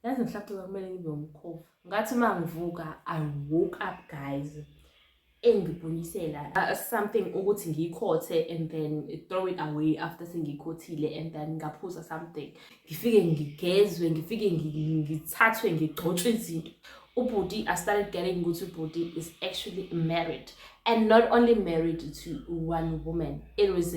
Yazi mhlawumbe kumele ngibe umkhofu. Ngathi uma ngivuka, I woke up guys. Engibuyisela something ukuthi ngiyikhothe and then throw it away after sengiyikhothile and then ngaphuza something. Ngifike ngigezwe, ngifike ngithathwe ngigcotshwe izinto. Ubhuti, I started getting ukuthi ubhuti is actually married, and not only married to one woman, it was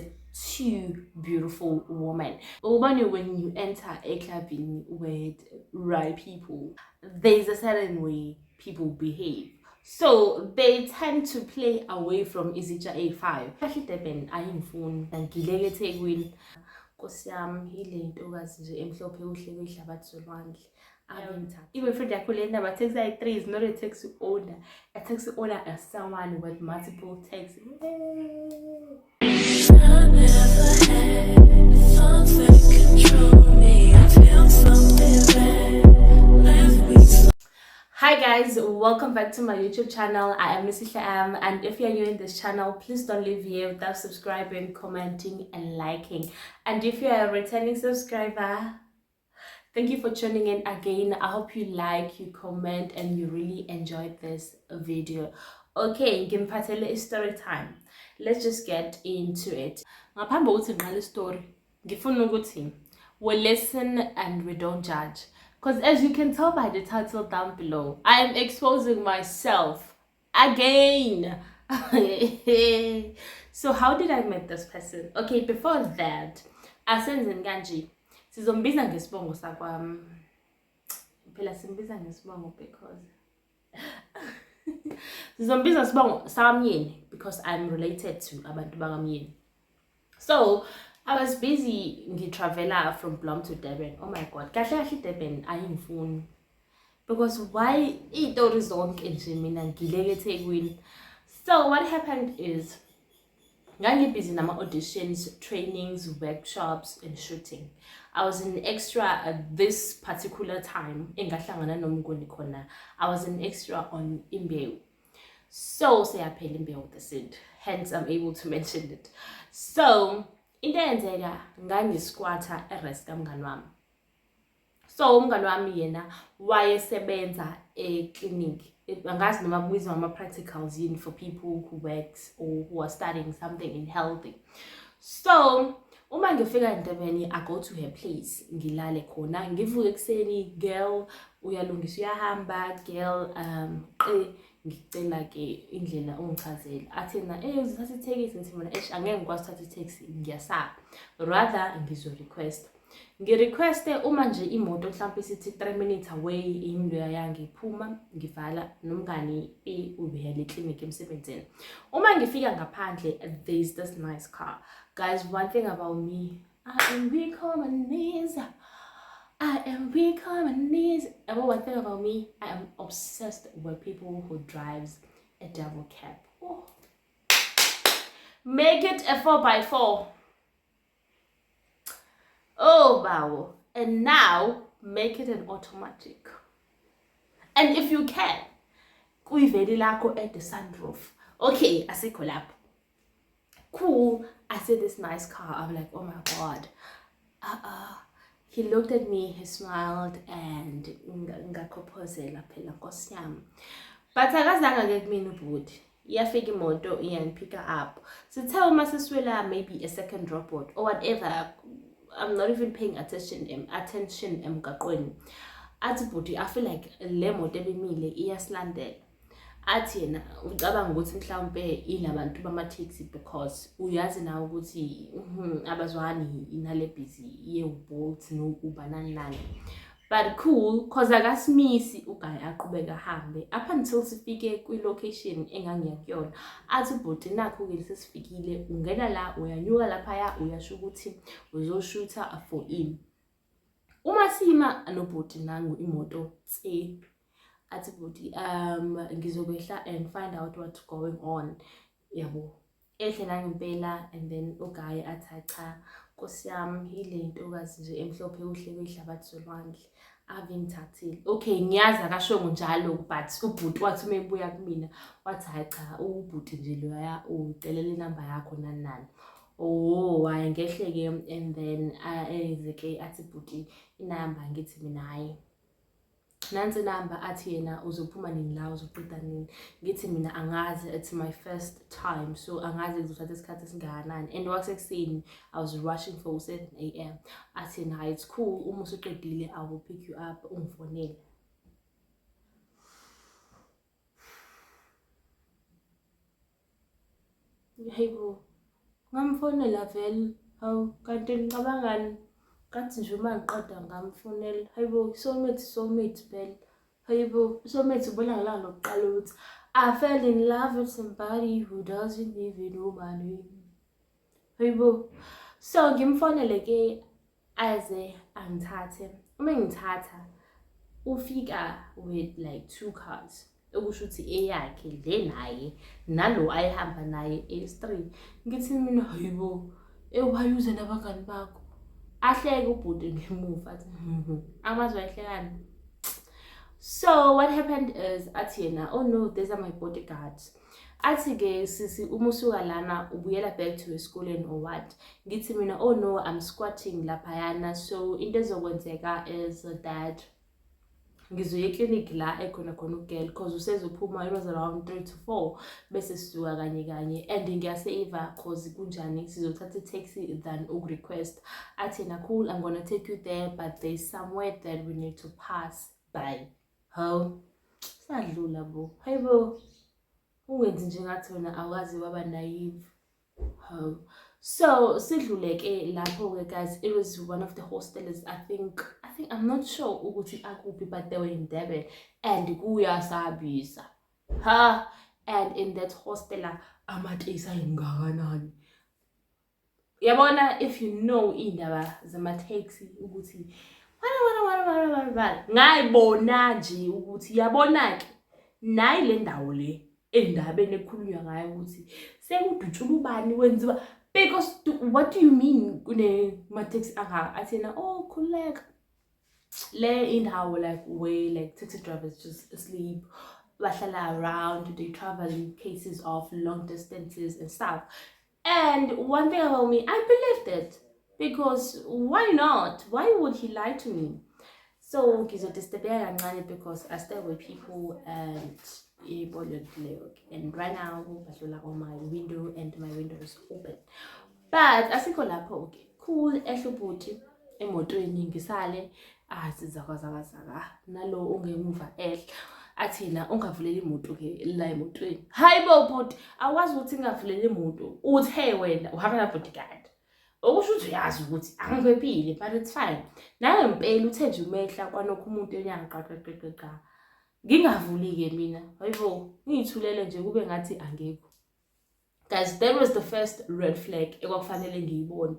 two beautiful women. When you enter a club with right people, there's a certain way people behave. So they tend to play away from Izitsha A5. Kahle ayingifuni ngileke eThekwini. Nkosi yami ile ntokazi nje emhlophe uhle kwehlabathi solwandle. Even friend yakho lena ba taxi i3 is not a taxi owner. A taxi owner is someone with multiple taxis. Hi guys, welcome back to my YouTube channel. I am Missy Am, and if you're new in this channel, please don't leave here without subscribing, commenting and liking. And if you're a returning subscriber, thank you for tuning in again. I hope you like, you comment, and you really enjoyed this video. Okay, ngimiphathele story time. Let's just get into it. Ngaphambi kokuthi ngiqale story, ngifuna ukuthi we listen and we don't judge. Because as you can tell by the title down below, I am exposing myself again. So how did I meet this person? Okay, before that, asenze kanji. Sizombiza ngesibongo sakwami. Phela simbiza ngesibongo because sizombiza ngesibongo sakamyeni because I'm related to abantu bakamyeni. So I was busy ngitravela from Blom to Durban. Oh my god, kahle Durban ayingifuni. Because why itori zonke nje mina ngileke eThekwini. So what happened is ngangibusy nama auditions, trainings, workshops and shooting. I was an extra at this particular time engahlangana nomnguni khona. I was an extra on Imbewu. So siyaphela Imbewu the scene. Hence I'm able to mention it. So into eyenzeka ngangisquatter erest kamngani wami. So umngani wami yena wayesebenza eclinic. Angazi noma kubizwa ama practicals yini for people who works or who are studying something in healthy. So uma ngifika eNdebeni, I go to her place, ngilale khona, ngivuke ekseni, girl uyalungisa uyahamba, girl ngicela ke indlela ungichazela. Athina uzithatha itaxi, ngithi mina angeke ngikwazi ukuthatha itaxi, ngiyasaba. Rather ngizo request. Ngirequeste uma nje imoto mhlawumbe sithi 3 minutes away into yangi iphuma, ngivala nomngani ubehele eclinic emsebenzini. Uma ngifika ngaphandle, there is this nice car. Guys, one thing about me, I am weak on my knees. I am weak on my knees. And one thing about me, I am obsessed with people who drives a double cab. Oh. Make it a 4x4. Oh wow. And now make it an automatic. And if you can, kuyiveli lakho at the sunroof. Okay, asikho lapho. Cool. I see this nice car. I'm like, oh my god. He looked at me, he smiled, and ngakhophozela phela Nkosi yami. But akazange ke kumina ubhuti. Iyafika imoto iyangipick up. So tell uma siswela maybe a second robot or whatever. I'm not even paying attention emgaqweni. Athi bhuti, I feel like le moto ebimile iyasilandela. Athi yena ucabanga ukuthi mhlawumbe ilabantu bama taxi because uyazi na ukuthi abazwani inale busy ye Bolt no Uber nani. But cool cause akasimisi uguy aqhubeka hambe up until sifike kwi location engangiya kuyona. Athi bhuti nakho ke sesifikile, ungena la uyanyuka lapha uyasho ukuthi uzoshutha for in. Uma sima anobhuti nangu imoto tse. Athi bhuti ngizokwehla and find out what's going on. Yabo. Ehle nangimpela and then uguy athi cha Nkosi yami ile ntokazi nje emhlophe uhle kwehlabathi solwandle ave ngithathile. Okay, ngiyazi akasho njalo but ubhuti wathi mebuya kumina wathi cha ubhuti nje loya ucelela inamba yakho nani. Oh, wayengehleke and then ezeke athi bhuti inamba ngithi mina hayi nansi inamba, athi yena uzophuma nini la, uzoqeda nini. Ngithi mina angazi, it's my first time, so angazi kuzothatha isikhathi esingakanani. And kwasekuseni I was rushing for 7 a.m. athi yena it's cool, uma usuqedile I will pick you up, ungifonele. Hey bo, ngamfonela vele, hawu kanti ngicabangani, kathi nje uma ngiqeda ngamfonela. Hayibo, soulmate phela. Hayibo, soulmate ubona ngelanga lokuqala ukuthi I fell in love with somebody who doesn't even know my name. Hayibo, so ngimfonele ke aze angithathe. Uma ngithatha ufika with like 2 cars, okusho ukuthi eyakhe le naye nalo ayihamba naye S3. Ngithi mina hayibo, ewayuze nabangani bakho. Ahleke ubhuti ngemuva athi amazi wayehlekani. So what happened is athi yena, oh no, these are my bodyguards. Athi ke sisi uma usuka lana ubuyela back to esikoleni or what. Ngithi mina, oh no, I'm squatting laphayana, so into ezokwenzeka is that ngizoya eclinic la ekhona khona ugirl, cause usezophuma, it was around 3 to 4 bese sisuka kanye and ngiyaseva cause kunjani sizothatha taxi than request. Athi yena cool, I'm gonna take you there, but there's somewhere that we need to pass by. How sadlula bo, hayibo, ungenzi njengathi wena awazi waba naive. How so sidluleke lapho ke guys, it was one of the hostels, I think I'm not sure ukuthi akuphi, but they were in Durban and kuyasabisa ha. And in that hostel amateksi ayingakanani, yabona, if you know indaba zamateksi ukuthi ngayibona nje ukuthi yabona ke nayi le ndawo le endabeni ekhulunywa ngayo ukuthi sekudutshula ubani wenziwa, because what do you mean kune mateksi anga. Athi yena, oh khuleka le indawo like where like taxi drivers just asleep, bahlala around, they travel in cases of long distances and stuff. And one thing about me, I believed it, because why not? Why would he lie to me? So ngizodisturb-eka kancane because I stay with people and right now badlula on my window and my window is open. But asikho lapho ke cool, ehle ubhuti emotweni ngisale sizakazaka nalo ungemuva ehle. Athina ungavuleli imoto ke la emotweni. Hayibo bhuti, awazi ukuthi ngavuleli imoto uthe wena uhamba na bodyguard, okusho ukuthi uyazi ukuthi angiphephile, but it's fine. Naye ngempela uthe nje umehla kwanokho umuntu enyangaqa ngingavuli ke mina, hayibo, ngiyithulele nje kube ngathi angekho. Guys, that was the first red flag ekwakufanele ngiyibone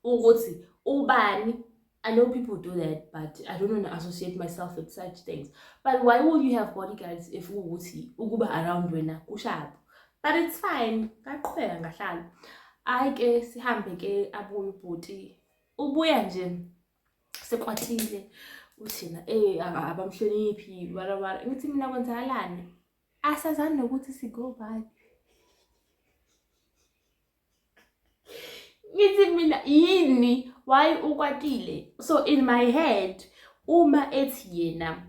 ukuthi ubani. I know people do that, but I don't want to associate myself with such things. But why would you have bodyguards if ukuba around wena kushapho? But it's fine, ngaqhubeka ngahlala. Hayi ke sihambe ke abuye ubhuti, ubuya nje sekwatile uthina abamhloniphi wala. Ngithi mina kwenzakalani, asazani nokuthi sigo bani. Ngithi mina yini, why ukwatile? So in my head uma ethi yena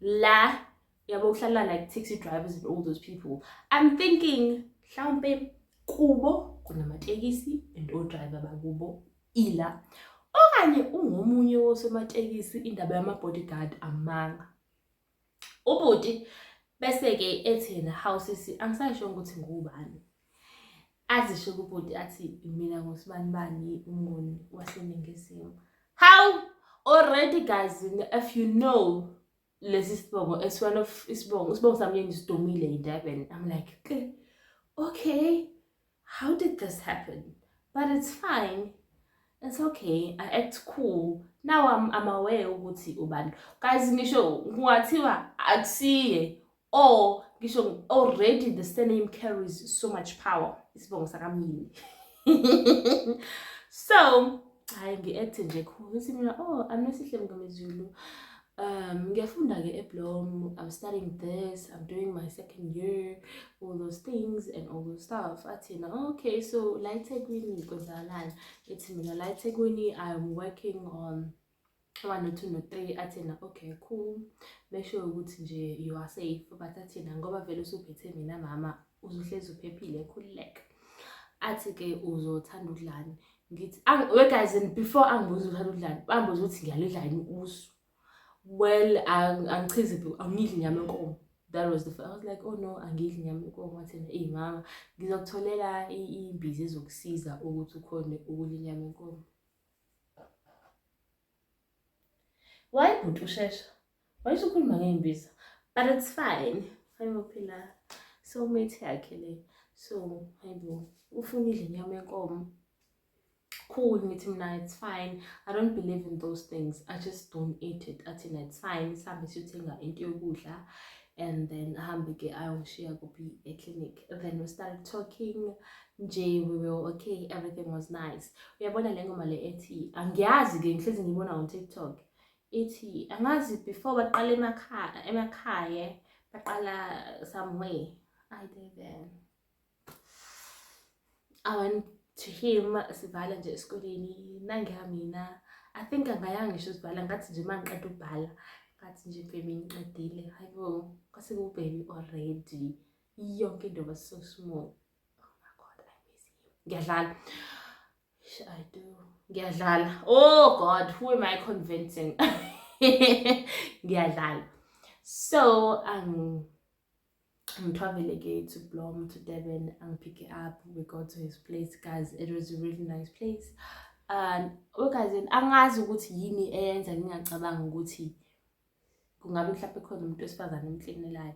la yabo kuhlala like taxi drivers and all those people, I'm thinking mhlawumbe kubo kunamatekisi and odriver bakubo ila, okanye ungomunye wosomatekisi indaba yama-bodyguard amanga. Ubhuti bese ke ethi yena house angisayisho ukuthi ngubani, azisho kubhuti athi mina ngosibanibani umngoni waseNingizimu. How already guys, if you know lesi sibongo, it's one of isibongo sami ngisidumile in Durban. I'm like, okay, how did this happen? But it's fine, it's okay, I act cool. Now I'm aware ukuthi ubani. Guys, ngisho kungathiwa akusiye or ngisho already the surname carries so much power, isibongo sakamini. So hayi ngi-act nje cool ukuthi mina, oh Anosihle Mngomezulu, ngiyafunda ke eBlom, I'm studying this, I'm doing my 2nd year, all those things and all those stuff. Athi na okay, so la eThekwini kwenzakalani? Ethi mina la eThekwini I'm working on 1 no 2 no 3 athina okay cool, make sure ukuthi nje you are safe, but athina ngoba vele usuphethe mina mama uzohlezi uphephile, khululeka. Athi ke uzothanda ukudlani, ngithi we guys, and before angibuza uthanda ukudlani bambuza ukuthi ngiyalidla yini usu. Well, angichizi angidli inyama yenkomo. That was the first. I was like, oh no, angidli inyama yenkomo. Athina mama ngizokutholela imbiza ezokusiza ukuthi ukhone ukudla inyama yenkomo. Why bhuti ushesha? Why usukhuluma ngeimbiza? But it's fine. Hayibo phela soulmate yakhe le. So, hayibo ufuna idla inyama yenkomo. Cool, ngithi mina it's fine. I don't believe in those things. I just don't eat it. Athina it's fine. Sihambe siyothenga into yokudla and then ahambe ke ayongishiya kuphi eclinic. Then we started talking. Nje we were okay. Everything was nice. Uyabona le ngoma le ethi angiyazi ke ngihlezi ngibona on TikTok. Ithi angazi before baqala emakhaya baqala somewhere. I did then. I went to him sivala nje esikoleni nangiha mina. I think angayanga ngisho sivala ngathi nje mangiqeda ukubhala ngathi nje baby ngiqedile. Hayibo kwase ku baby already. Yonke into was so small. Oh my god, I miss him. Ngiyadlala. I do. Ngiyadlala. Oh god, who am I convincing? Ngiyadlala. So I'm traveling again to Blom, to Devon, and pick it up. We go to his place, guys. It was a really nice place. And guys, angazi ukuthi yini eyenza ngingacabanga ukuthi kungabe mhlawumbe khona umuntu wesifazane emklinelayo.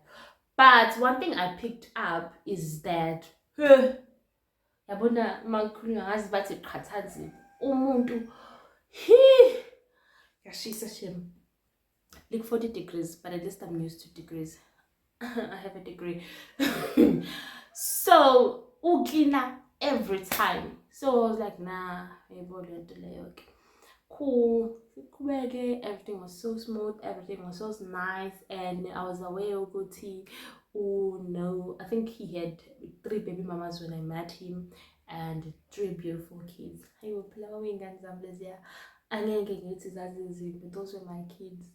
But one thing I picked up is that yabona makhulunywa ngazi bathi qhathanzi umuntu yashisa shem. Like 40 degrees, but at least I'm used to degrees. I have a degree. So uklina every time. So I was like, nah, cool. Everything was so smooth, everything was so nice, and I was aware of Guti. Oh no, I think he had 3 baby mamas when I met him and 3 beautiful kids. But those were my kids.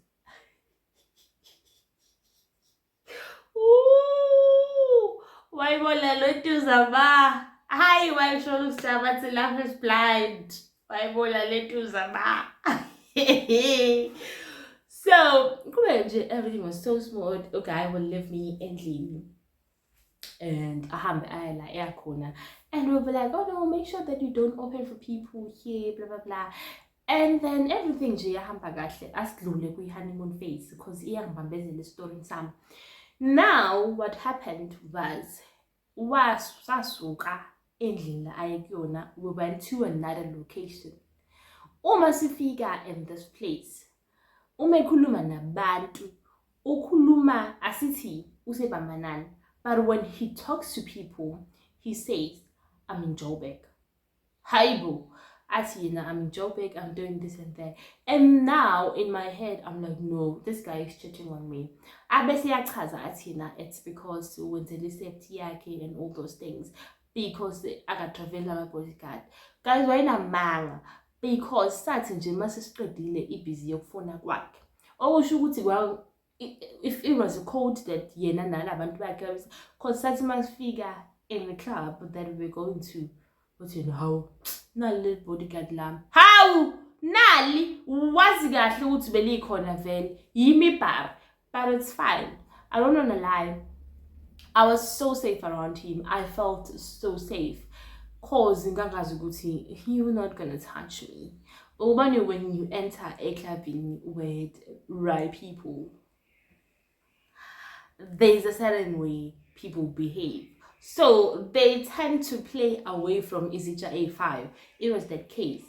Why bola to zaba? Hi, why show Saba to love is blind? Why bola to zaba? So everything was so smooth. Okay, I will leave me and leave. And and we'll be like, oh no, make sure that you don't open for people here, blah blah blah. And then everything nje yahamba kahle asidlule kwi honeymoon phase because iyangibambezela story sami. Now what happened was sasuka endlini la ayekuyona, we went to another location. Uma sifika in this place, uma ekhuluma nabantu ukhuluma asithi usebambanani, but when he talks to people he says I'm in Joburg. Hayibo athi yena I'm in Joburg, I'm doing this and that. And now in my head I'm like, no, this guy is cheating on me. Abese yachaza athi yena it's because wenzela safety yakhe and all those things, because akatravela ama-bodyguard. Guys, wayenamanga because sathi nje masesiqedile ibhizi yokufona kwakhe, okusho ukuthi well, if it was a code that yena nalabantu bakhe, because sathi masifika in the club that we were going to, but you know how nali bodyguard lami, how nali wazi kahle ukuthi belikhona vele yimi but it's fine. I don't wanna lie, I was so safe around him. I felt so safe cause ngangazi ukuthi you're not gonna touch me. When you enter a clubbing with right people, there's a certain way people behave. So they tend to play away from Izitsha A5. It was that case.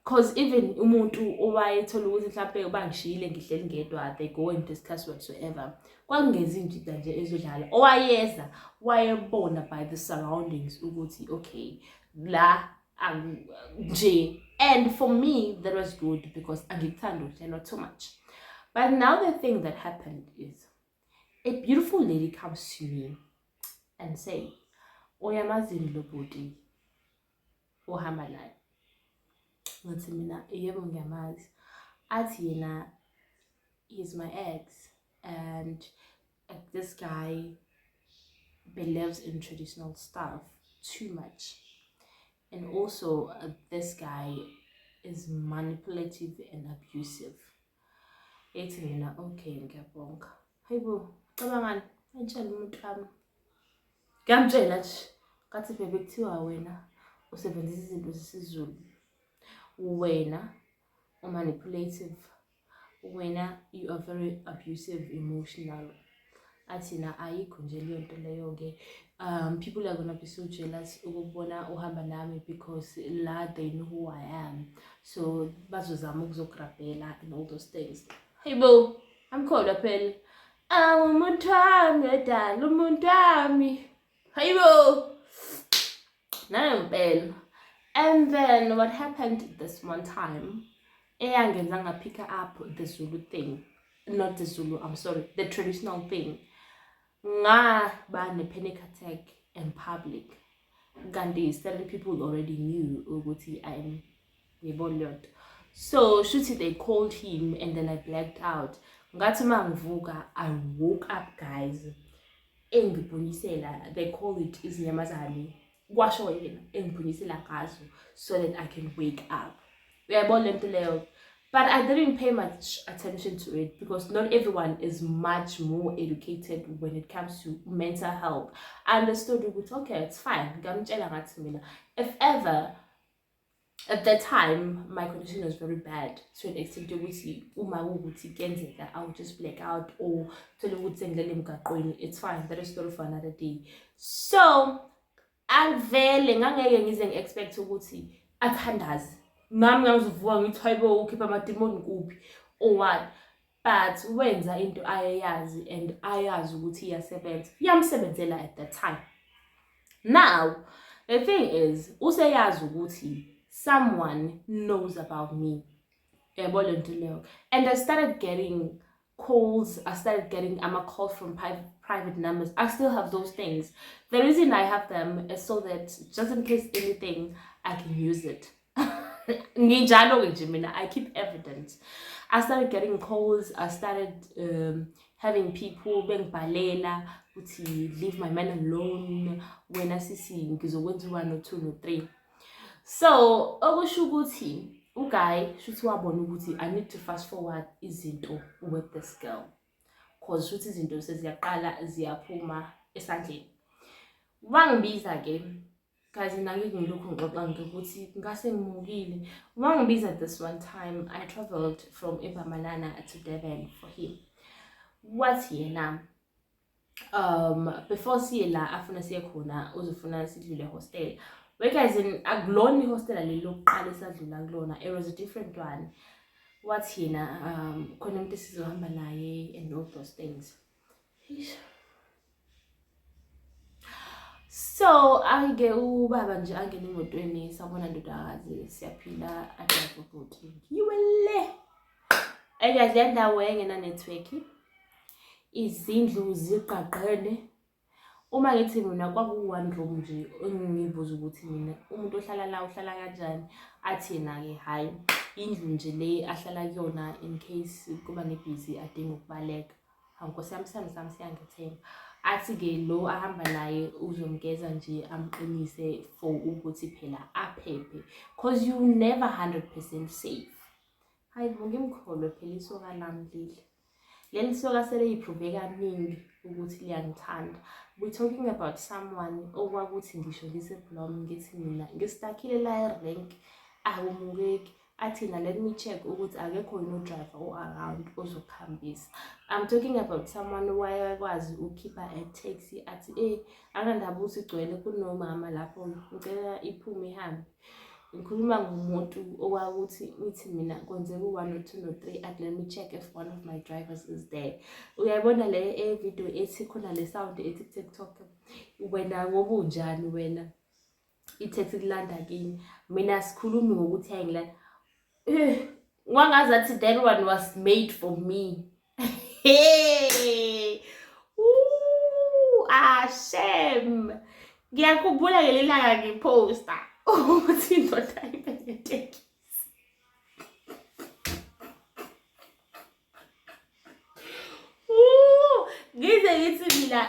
Because even umuntu owayethola ukuthi mhlawumbe ubangishiyile ngihleli ngedwa, they go and discuss whatsoever. Kwangezinto nje ezodlala. Owayeza wayebona by the surroundings ukuthi okay, la nje. And for me that was good because angikuthanda ukudla not too much. But now the thing that happened is a beautiful lady comes to me and say, "Oyamazini lo bhuti ohamba naye." Ngathi mina yebo ngiyamazi. athi yena he's my ex, and this guy believes in traditional stuff too much, and also this guy is manipulative and abusive. Ethi mina okay ngiyabonga. Hayibo, cabangani ngitshela umuntu wami. Ngamtshela nje ngathi bebe kuthiwa wena usebenzisa izinto zesiZulu. Wena manipulative. Wena you are very abusive, emotional. Athina ayikho nje leyo nto leyo ke. People are gonna be so jealous ukubona uhamba nami because la they know who I am. So bazozama ukuzograbhela and all those things. Hey bo, I'm called phela. Umuntu wami edala umuntu wami. Hey bo. Nampela. And then what happened this one time, eyangenza ngapick up the Zulu thing. Not the Zulu, I'm sorry, the traditional thing. Ngaba ne panic attack in public. Gandhi, certain people already knew ukuthi I'm Yebonlot. So shuthi they called him and then I blacked out. Ngathi mangivuka, I woke up, guys. Engiphunyisela, they call it izinyamazane. Washo yena engiphunyisela ngazo so that I can wake up. Uyayibona lento leyo. But I didn't pay much attention to it because not everyone is much more educated when it comes to mental health. I understood it, okay, it's fine. If ever, at that time, my condition was very bad to an extent I would just black out or it's fine. That is story for another day. So, alvele ngangeke ngize ngiexpect ukuthi athandaze. Nami ngizovuka ngithi hayibo ukhipha amademoni kuphi or what, but wenza into ayayazi and ayazi ukuthi iyasebenza. Yamsebenzela at that time. Now the thing is useyazi ukuthi someone knows about me. And I started getting calls, I started getting calls from private numbers. I still have those things. The reason I have them is so that just in case anything, I can use it. I keep evidence. I started getting calls. I started having people being balela, leave my man alone. When I see ngizokwenza 1 or 2 or 3. So okusho ukuthi uguy shuthi wabona ukuthi I need to fast forward izinto with this girl cause shuthi izinto seziyaqala ziyaphuma esandleni. Wangibiza ke kazi nangike ngilokhu ngoba ukuthi ngase ngimukile. Wangibiza this one time I traveled from eBamanana to Durban for him. What yena before siye la afuna siye khona uzofuna sidlule hostel. Because in agloni hostel lokuqala esadlula kulona, it was a different one. What yena khona umuntu sizohamba naye and all those things. So ayike ubaba nje angena emotweni sabona ndodakazi siyaphila adrive ukuthi yiwele eyazi endawo engena network, izindlu ziqaqene. Uma ngithi mina kwaku1 room nje engibuza ukuthi mina umuntu ohlala la uhlala kanjani, athi yena ke hayi indlu nje le ahlala kuyona in case kuba nebusy adinga ukubaleka. Hankosi yami siyangithemba. Athi ke lo ahamba naye uzomgeza nje amqinise for ukuthi phela aphephe cause you never 100% safe. Hayibo ngimkholwe phela isoka lami leli. Leli soka sele iprove kaningi ukuthi liyangithanda. We talking about someone okwakuthi ngisho ngiseblom ngithi mina ngistakile la rank awumukeki. Athina let me check ukuthi akekho no driver or around ozokuhambisa. I'm talking about someone wayekwazi ukukhipha a taxi athi akandaba usigcwele kunomama lapho ngicela iphume ihambe. Ngikhuluma ngomuntu okwakuthi ngithi mina kwenzeka 1 or 2 or 3 at let me check if one of my drivers is there. Uyayibona le video ethi khona le sound ethi TikTok, wena ngoba unjani wena itaxi kulanda kini, mina sikhulumi ngokuthi ayingilanda. Wangazathi that one was made for me. Hey, shame. Ngiyakhumbula ngelinye ilanga ngiposta ukuthi indoda ibenetekisi. ngithi mina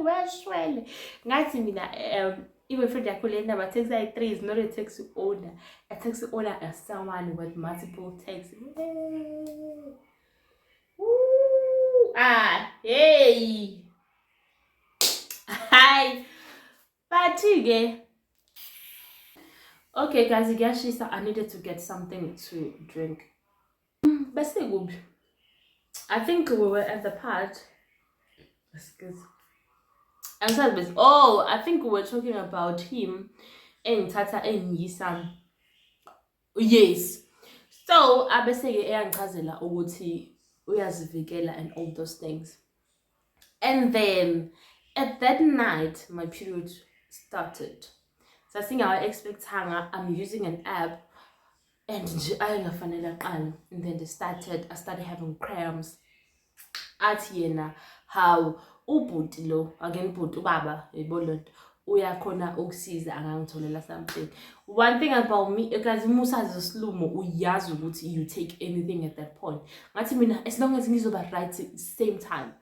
washwele ngathi mina even friend yakho le number taxi i3 is not a taxi owner. A taxi owner is someone with multiple taxis. Hey. Hi. But okay guys, so I needed to get something to drink. Best thing, I think we were at the part. Excuse. I think we were talking about him and Tata and Yisam. Yes. So abeseke eyangichazela ukuthi uyazivikela and all those things. And then at that night my period started. So I think I expect I'm using an app and and then I started having cramps. Athi yena how ubhuti lo again bhuti ubaba yibonto uyakhona ukusiza angangitholela something. One thing about me because musazi isilumo uyazi ukuthi you take anything at that point. Ngathi mina as long as ngizoba right same time.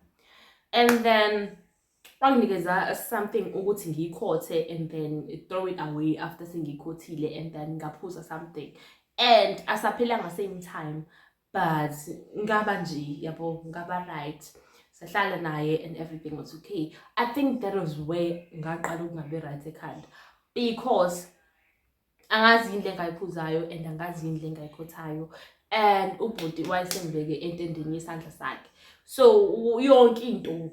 And then banginikeza something ukuthi ngiyikhothe and then throw it away after sengikhothile and then ngaphuza something. And asaphila same time but ngaba nje yabo ngaba right. Sahlala naye and everything was okay. I think that was where ngaqala ukungabe right ekhanda because angazi indle engayiphuzayo and angazi indle engayikhothayo and ubhuti wayesembeke entendeni yesandla sakhe. So yonke into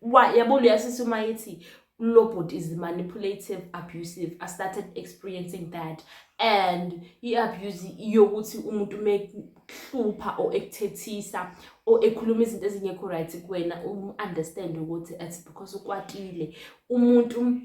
yabo leyasisuma yithi Lobot is manipulative, abusive. I started experiencing that. And he abuse yokuthi umuntu mekuhlupha or ekuthethisa or ekhuluma izinto ezingekho right kuwena understand ukuthi it's because ukwatile umuntu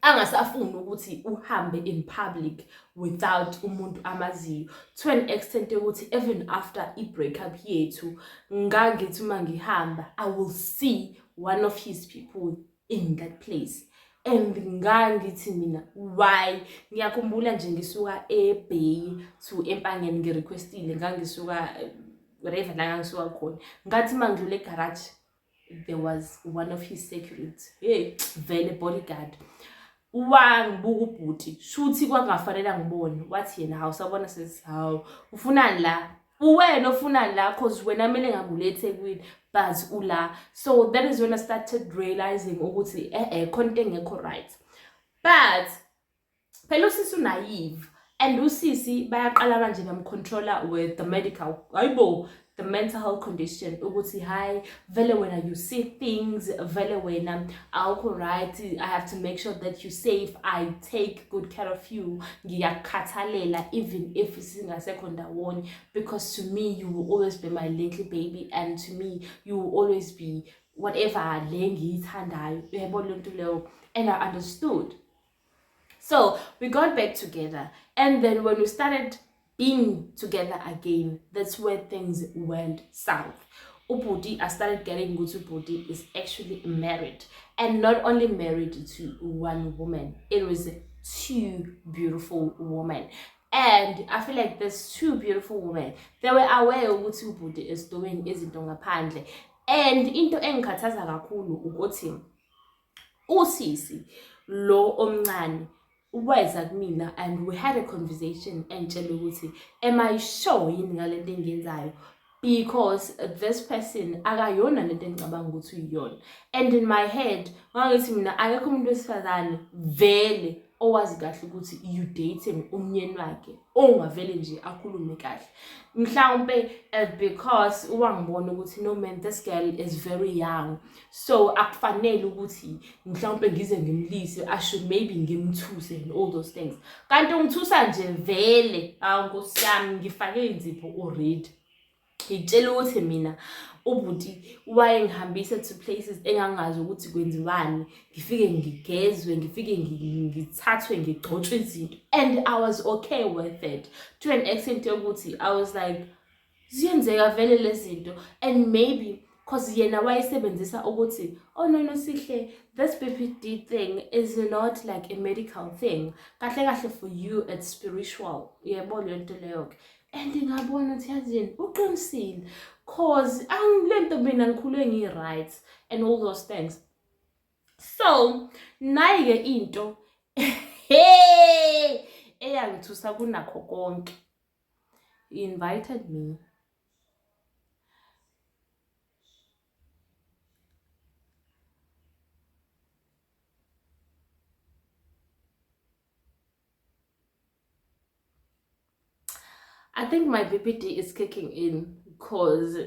angasafuni ukuthi uhambe in public without umuntu amaziyo to an extent ukuthi even after I break up yethu ngangithi mangihamba I will see one of his people in that place. And ngangithi mina why ngiyakhumbula nje ngisuka eBay to Empangeni ngirequestile ngangisuka wherever la ngisuka khona ngathi mangidlule egarage there was one of his security vele bodyguard wangibuka ubhuti shuthi kwangafanele ngibone wathi yena awusabona sesihawu ufunani la uwena ofunani la cause wena mele ngabulethe kwini but ula. So that is when I started realizing ukuthi khona engekho right. But phela usisi naive and usisi bayaqala manje bamcontroller with the medical the mental health condition ukuthi hi vele wena you see things vele wena awukho right, I have to make sure that you safe, I take good care of you, ngiyakhathalela even if singasekho ndawonye because to me you will always be my little baby and to me you will always be whatever le ngiyithandayo uyabona lonto leyo. And I understood. So we got back together and then when we started being together again, that's where things went south. Ubhuti, I started getting good to Ubhuti is actually married, and not only married to one woman, it was two beautiful women. And I feel like there's two beautiful women. They were aware of what Ubhuti is doing izinto ngaphandle. And into engikhathaza kakhulu ukuthi usisi lo omncane weza kumina and we had a conversation entshela ukuthi am I sure yini ngalento engiyenzayo because this person akayona lento engicabanga ukuthi uyiyona. And in my head ngangithi mina akekho umuntu wesifazane vele owazi kahle ukuthi you dating umnyeni wakhe ongavele nje akhulume kahle mhlawumbe because wangibona ukuthi no man, this girl is very young so akufanele ukuthi mhlawumbe ngize ngimlise, I should maybe ngimthuse and all those things. Kanti ungithusa nje vele Nkosi yami ngifake inzipho already. Ngitshela ukuthi mina ubhuti wayengihambisa to places engangazi ukuthi kwenziwani, ngifike ngigezwe, ngifike ngithathwe ngigcotshwe izinto and I was okay with it to an extent ukuthi I was like ziyenzeka vele lezinto. And maybe cause yena wayesebenzisa ukuthi oh no Sihle, this BPD thing is not like a medical thing, kahle for you it's spiritual, yebo lento leyo. And ngabona ukuthi yazini uqinisile cause angilento mina ngikhulwe ngi-right and all those things. So nayi-ke into eyangithusa kunakho konke. He invited me. I think my BPD is kicking in because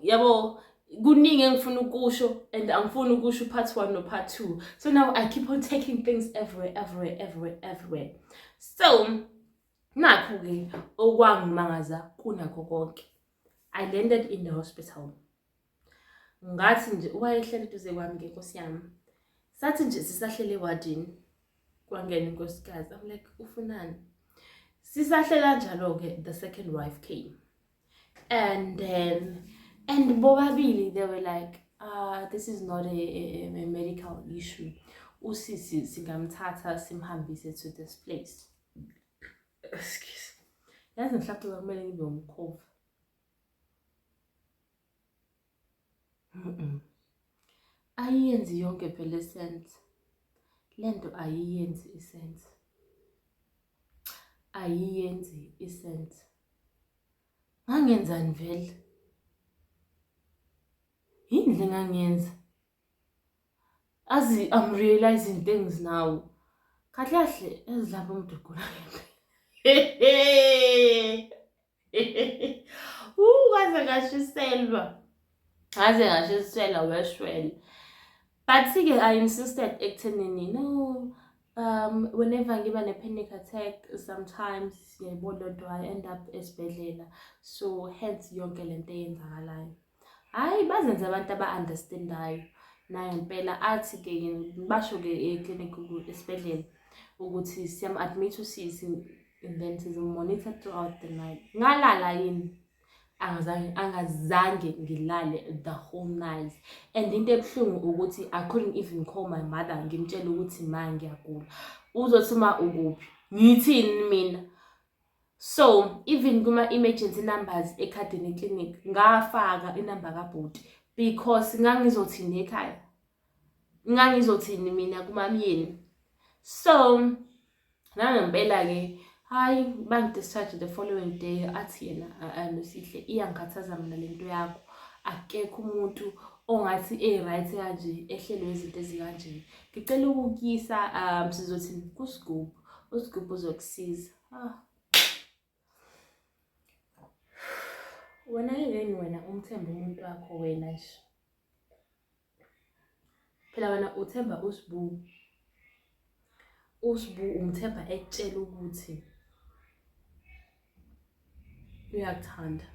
yabo kuningi engifuna ukusho and angifuni ukusho part 1 no part 2. So now I keep on taking things everywhere. So nakho ke okwangimangaza kunakho konke. I landed in the hospital. Ngathi nje wayehlala eduze kwami ke Nkosi yami. Sathi nje sisahlele ewadini kwangena inkosikazi. I'm like ufunani? Sisahlela njalo ke the second wife came. And bobabili they were like, this is not a medical issue. Usisi singamthatha simhambise to this place. Excuse. Yazi mhlawumbe kumele ngibe umkhovu. Ayiyenzi yonke phela sense. Lento ayiyenzi isense. Ayiyenzi isense. Ngangenzani vele? Yini le ngangenza? Azi I'm realizing things now. Kahle ezilapha umuntu ugula ngempela. Ngaze ngashiselwa weshwela. But ke I insisted ekuthenini no, whenever ngiba ne-panic attack sometimes yayibona I end up esibhedlela, so hence yonke lento eyenzakalayo. Hayi bazenze abantu aba-understandayo nayo impela athi ke basho ke eclinic esibhedlela ukuthi siyam-admit usisi and then sizomonitor throughout the night. Ngalala yini? Angazange ngilale the whole night. And into ebuhlungu ukuthi I couldn't even call my mother ngimtshela ukuthi ma ngiyagula. Uzothi ma ukuphi? Ngithini mina? So even kuma emergency numbers ekhadini clinic ngafaka inamba kabhuti because ngangizothini ekhaya. Ngangizothini mina kumamyeni. So nangempela ke hayi bangidischarge the following day athi yena Nosihle iyangikhathaza mina lento yakho. Akekho umuntu ongathi right kanje ehlelwe izinto ezikanje. Ngicela ukukuyisa sizothini kuSigubhu. uSigubhu uzokusiza. Wena yini wena umthemba umuntu wakho wena nje. Phela wena uthemba uSibu. uSibu umthemba ekutshela ukuthi uyakuthanda.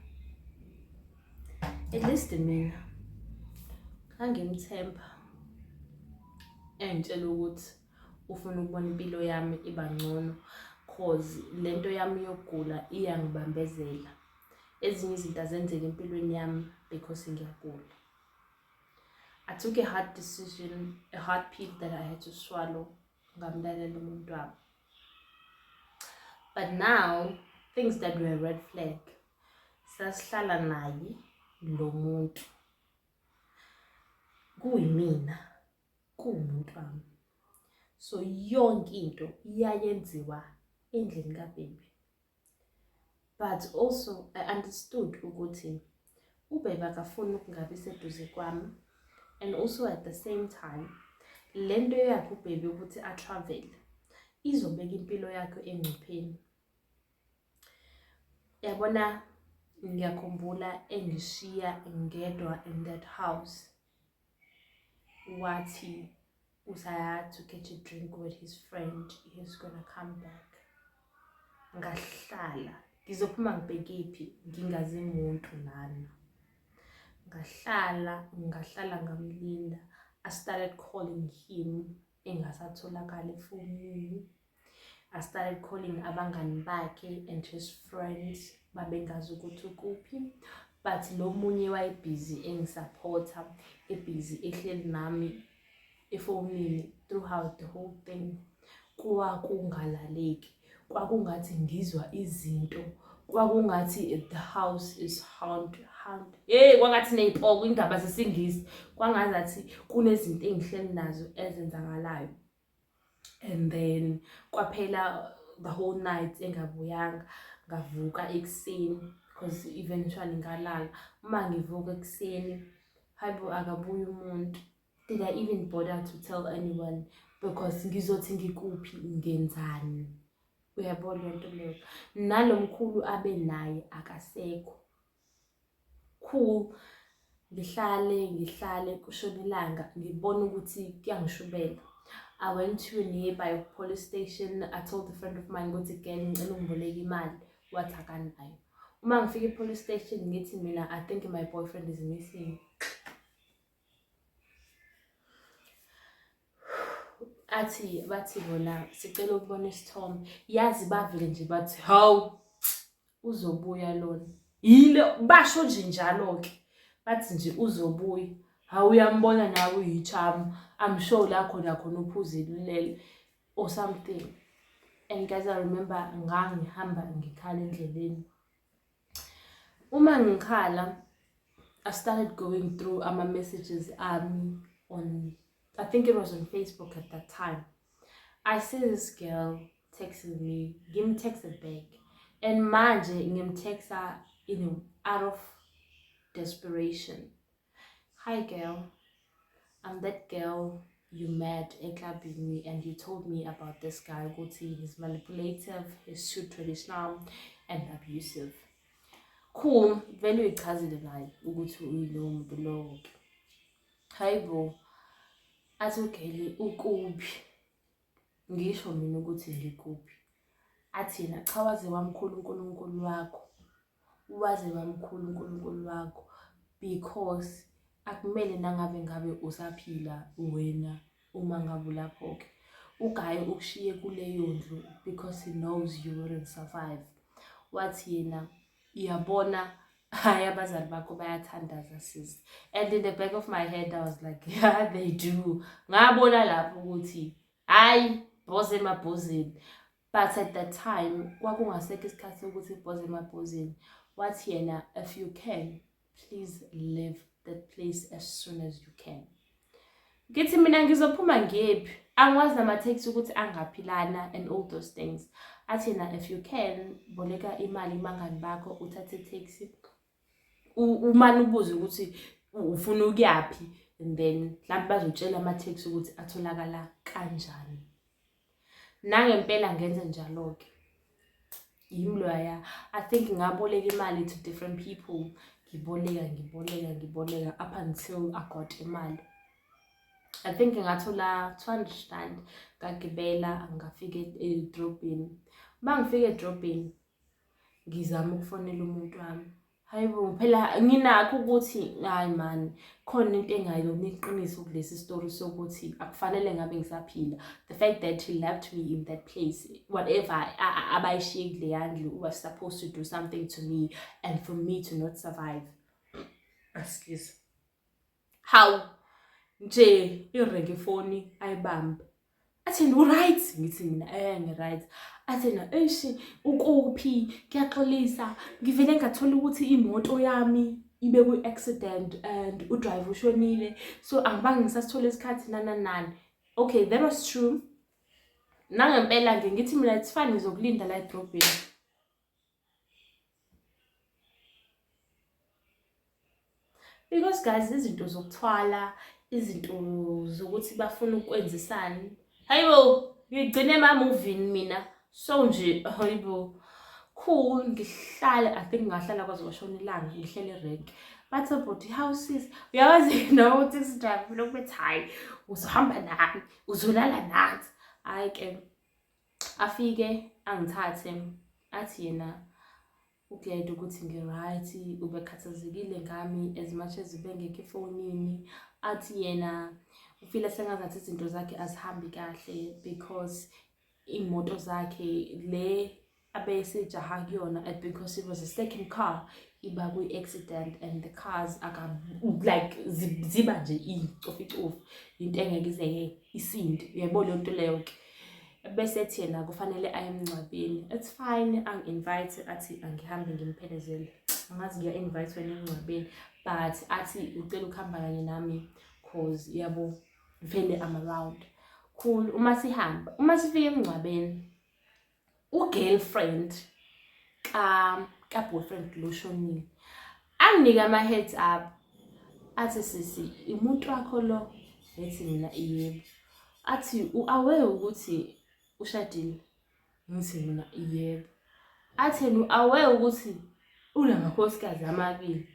At least mina ngangimthemba engitshela ukuthi ufuna ukubona impilo yami iba ngcono cause lento yami yokugula iyangibambezela. Ezinye izinto azenzeka empilweni yami because ngiyagula. I took a hard decision, a hard pill that I had to swallow. Ngamlalela umuntu wami. But now things that were red flag sasihlala naye lo muntu kuyimina kuwumuntu wami. So yonke into iyayenziwa endlini kaBaby. But also I understood ukuthi uBaby akafuni ukungabi seduze kwami, and also at the same time lento yakhe uBaby ukuthi atravel izobeka impilo yakhe engcupheni. Yabona ngiyakhumbula engishiya ngedwa in that house. Wathi usaya to catch a drink with his friend, he's gonna come back. Ngahlala ngizophuma ngibhekephi ngingazi umuntu nani. Ngahlala ngamlinda. I started calling him engasatholakala efonini. I started calling abangani bakhe and his friends babengazi ukuthi ukuphi. But lo munye wayebusy engisupporta, ebusy ehleli nami efonini throughout the whole thing. Kwakungalaleki. Kwakungathi ngizwa izinto. Kwakungathi the house is Hound. Hey, kwangathi ney'poko indaba zesingisi. Kwangazathi kunezinto engihleli nazo ezenzakalayo. And then kwaphela the whole night engabuyanga. Ngavuka ekuseni because eventually ngalala. Uma ngivuka ekuseni, hayibo akabuyi umuntu. Did I even bother to tell anyone? Because ngizothi ngikuphi ngenzani. Uyabona lento leyo. Nalomkhulu abe naye akasekho. Cool. Ngihlale kushona ilanga ngibona ukuthi kuyangishubela. I went to a nearby police station. I told a friend of mine ukuthi ngeke ngicela ungiboleke imali. Wathi akanayo. Uma ngifika e-police station ngithi mina I think my boyfriend is missing. Bathi bona sicela ukubona isithombe. Yazi bavile nje bathi hawu uzobuya lona. Yile basho nje njalo ke. Bathi nje uzobuya. Hawu uyambona nawe uyichama. I'm sure la khona uphuzile lele or something. And guys, I remember ngihamba ngikhala endleleni. Uma ngikhala, I started going through my messages on I think it was on Facebook at that time. I see this girl texting me, give me texted back. And manje ngimtexta out of desperation. Hi girl, I'm that girl you met clubbing me and you told me about this guy. He's manipulative, he's too traditional and abusive. Cool, vele uyichazile naye ukuthi uyilowo muntu lowo. Hayibo. Athi okay ukuphi. Ngisho mina ukuthi ngikuphi. Athi yena cha waze wamkhulu uNkulunkulu wakho. Waze wamkhulu uNkulunkulu wakho because akumele ngabe usaphila wena uma ngabe lapho ke. Ugaye ukushiye kuleyo ndlu because he knows you wouldn't survive. Wathi yena iyabona hayi abazali bakho bayathandaza sis. And in the back of my head I was like yeah they do. Ngabona lapho ukuthi hayi boze emabhozeni. But at that time kwakungasekho isikhathi sokuthi boze emabhozeni. Wathi yena if you can please leave that place as soon as you can. Ngithi mina ngizophuma ngephi? Angwazi nama-taxi ukuthi angaphilana and all those things. Athi yena if you can boleka imali mangani bakho uthathe taxi. Umani ubuze ukuthi ufuna ukuyaphi and then mhlawumbe bazotshela ama-taxi ukuthi atholakala kanjani. Nangempela ngenze njalo ke. Yimloya. I think ngaboleka imali to different people. Ngiboleka up until I got imali. I think ngathola 200 rand ngagibela ngafika edrobheni. Mangifika edrobheni ngizama ukufonela umuntu wami. Hayibo phela nginakho ukuthi hayi man khona into engayona iqiniso kulesi story sokuthi akufanele ngabe ngisaphila. The fact that he left me in that place, whatever abayishiye kule yandlu was supposed to do something to me and for me to not survive. Excuse. How nje irenge phone ayibambe. Athi right ngithi mina ngi-right. Athi na ukuphi kuyaxolisa ngivele ngathola ukuthi imoto yami ibe ku-accident and udriver ushonile so angibangi ngisasithola isikhathi nani. Okay, that was true. Nangempela ngithi mina it's fine ngizokulinda la edrobheni. Because guys izinto zokuthwala, izinto zokuthi bafuna ukwenzisana. Hayibo, ngigcine movie mina. So nje hayibo. Cool, ngihlala, I think ngahlala kwaze kwashona ilanga, ngihlele rank. Bathi body how sis, uyawazi no this drive lokubethi hayi, uzohamba nani, uzolala nathi. Hayi ke. Afike angithathe, athi yena ukuyayida ukuthi ngi-right, ubekhathazekile ngami as much as ubengekho efonini. Athi yena ufila sengazathi izinto zakhe azihambi kahle because imoto zakhe le abesejaha kuyona and because it was a second car iba kwi-accident and the cars like ziba nje icoficofi into engeke ize isindi. Uyayibona le nto leyo ke. Bese ethi yena kufanele aye emncwabeni. It's fine, ang-invite athi angihambe ngimphelezele. angazi ngiya-invite wena emngcwabeni, but athi ucela ukuhamba kanye nami cause yabo vele I'm around. Cool, uma sifika emngcwabeni, u-girlfriend ka-boyfriend lo shonile anginika ama-heads up, athi sisi umuntu wakho lo, ethi mina yebo. Athi u-aware ukuthi ushadile? Ngithi mina yebo. Athi u-aware ukuthi unamakhosikazi amabili?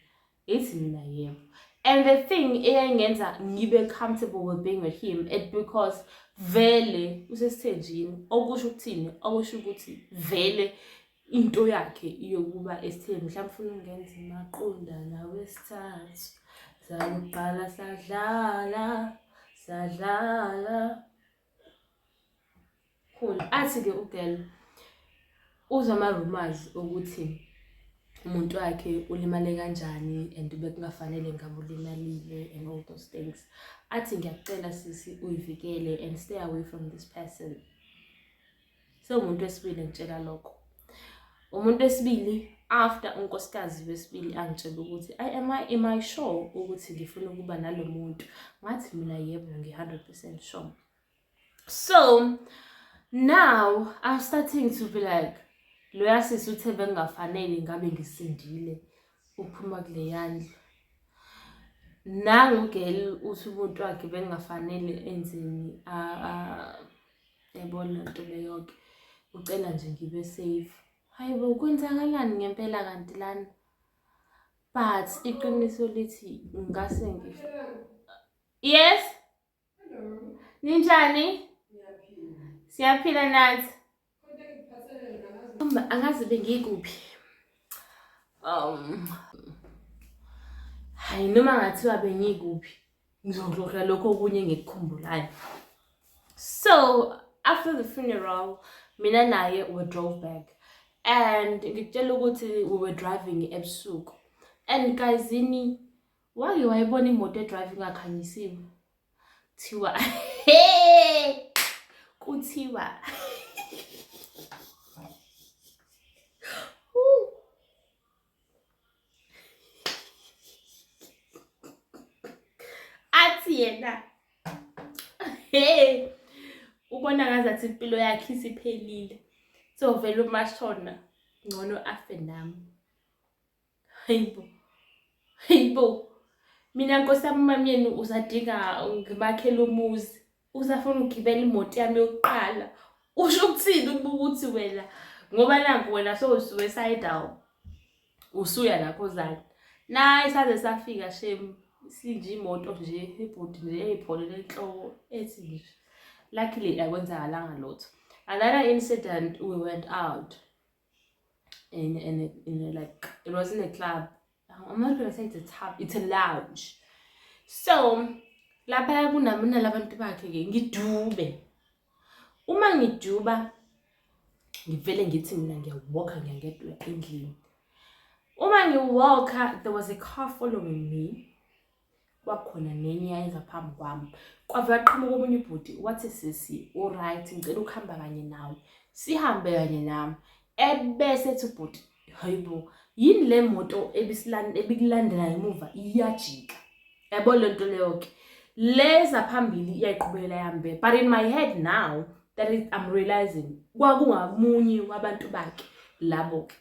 Ethi mina yebo. And the thing eyangenza ngibe comfortable with being with him it because vele usesithenjini, okusho ukuthini, okusho ukuthi vele into yakhe iyokuba esitheni, mhlawumbe ufuna ungenza imaqondana wesithathu, sakuqala sadlala. Cool. Athi-ke ugirl uzwa ama-rumors ukuthi umuntu wakhe ulimale kanjani and bekungafanele ngabe ulimalile and all those things. Athi ngiyakucela sisi uyivikele and stay away from this person. So umuntu wesibili ngitshela lokho. Umuntu wesibili after unkosikazi wesibili angitshela ukuthi am I sure ukuthi ngifuna ukuba nalo muntu? Ngathi mina yebo, ngi-100% sure. So now I'm starting to be like, loya sisi uthe bengafanele ngabe ngisindile uphuma kule yandlu. Nangu ugirl uthi umuntu wakhe bengafanele enzeni, yabona into leyo yonke. Ucela nje ngibe safe. Hayibo, kwenzakalani ngempela kanti lana? But iqiniso lithi ngase Yes? Hello. Ninjani? Siyaphila nathi. Angazi bengikuphi. Hayi noma ngathiwa bengikuphi, ngizodlula lokho okunye ngikukhumbulayo. So after the funeral, mina naye we drove back. And ngitshela ukuthi we were driving ebusuku. And guysini, wake wayibona imoto edriving akhanyisiwe. Thiwa, hey! Kuthiwa. Athi yena, hey! Ubona ngazathi impilo yakhe isiphelile. So vele umashona ngcono afe nami. Hayibo. Mina nkosami mamyeni uzadinga ngibakhele umuzi. Uzafuna ukugibela imoto yami yokuqala. Usho ukuthini ukuthi wena ngoba nanku wena suicidal. Usuya lapho zani. Nayi saze safika shame sinje imoto nje ibhodi nje eyipholele enhloko ethi nje. Luckily akwenzakalanga lutho. Another incident, we went out in like, it wasn't a club. I'm not gonna say it's a tub, it's a lounge. So lapha kunamina labantu bakhe ke ngidube. Uma ngiduba ngivele ngithi mina ngiyawalka ngiyangedwa endlini. Uma ngiwalka, there was a car following me. Kwakhona nenye yayeza phambi kwami. Kwavela qhamuka omunye ibhodi wathi sisi, alright ngicela ukuhamba kanye nawe. Sihambe kanye nami. Ebese ethi ubhodi, hayibo, yini le moto ebikulandela emuva iyajika. Yabo le nto leyo ke. Leza phambili iyayiqhubekela yambe. But in my head now that I'm realizing kwakungamunye wabantu bakhe labo ke.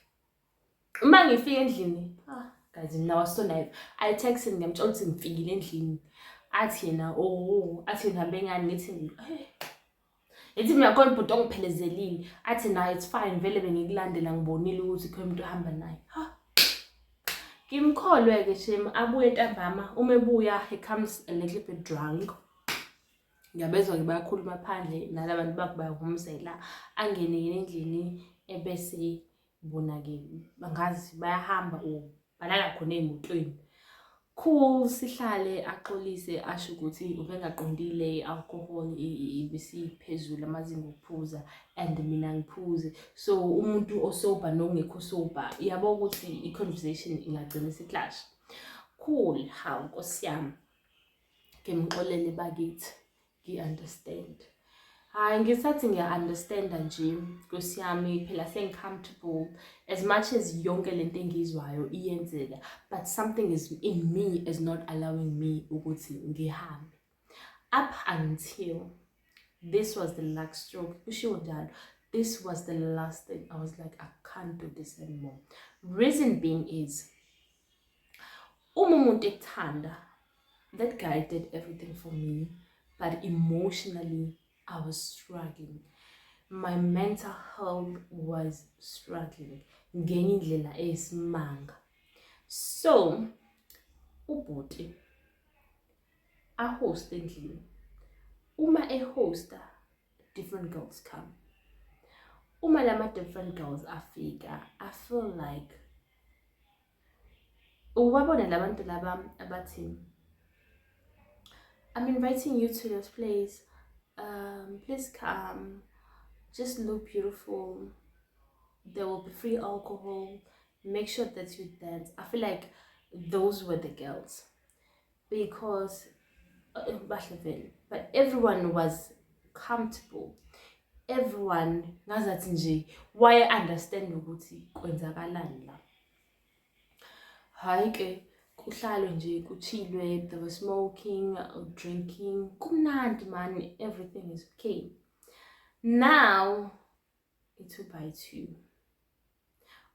Uma ngifika endlini, guys, mina was so naive. I texted ngiyamtshela ukuthi ngifikile endlini. Athi yena, athi ngihambe ngani, ngithi ethi mina khona ubhuti ongiphelezeli. Athi na it's fine, vele bengikulandela ngibonile ukuthi khona umuntu ohamba naye. Ngimkholwe ke shame abuye ntambama, uma ebuya he comes a little bit drunk. Ngiyabezwa bayakhuluma phandle nalabantu bakhe bayahumzela, angene endlini ebese bona ke bangazi bayahamba balala khona emotweni. Cool, sihlale axolise asho ukuthi ubengaqondile alcohol ibisiphezulu amazinga okuphuza and mina ngiphuze. So umuntu osoba nongekho soba yabo ukuthi i-conversation ingagcina isiclash. Cool, hawu Nkosi yami. Ngimxolele bakithi, ngi-understand. Hayi ngisathi ngiya-understanda nje Nkosi yami phela sengicomfortable as much as yonke lento engizwayo iyenzeka but something is in me is not allowing me ukuthi ngihambe up until this was the last stroke kushiwo njalo this was the last thing I was like I can't do this anymore. Reason being is umuntu ekuthanda that guy did everything for me but emotionally I was struggling. My mental health was struggling ngenye indlela eyisimanga. So ubhuti ahost endlini. Uma ehosta different girls come. Uma lama different girls afika, I feel like ubabona labantu laba abathi I'm inviting you to this place. Please come. Just look beautiful. There will be free alcohol. Make sure that you dance. I feel like those were the girls because but everyone was comfortable. Everyone ngazathi nje why understand ukuthi kwenzakalani la. Hayi ke kuhlalwe nje kuchilwe, there was smoking, drinking, kumnandi man, everything is okay. Now it's 2x2.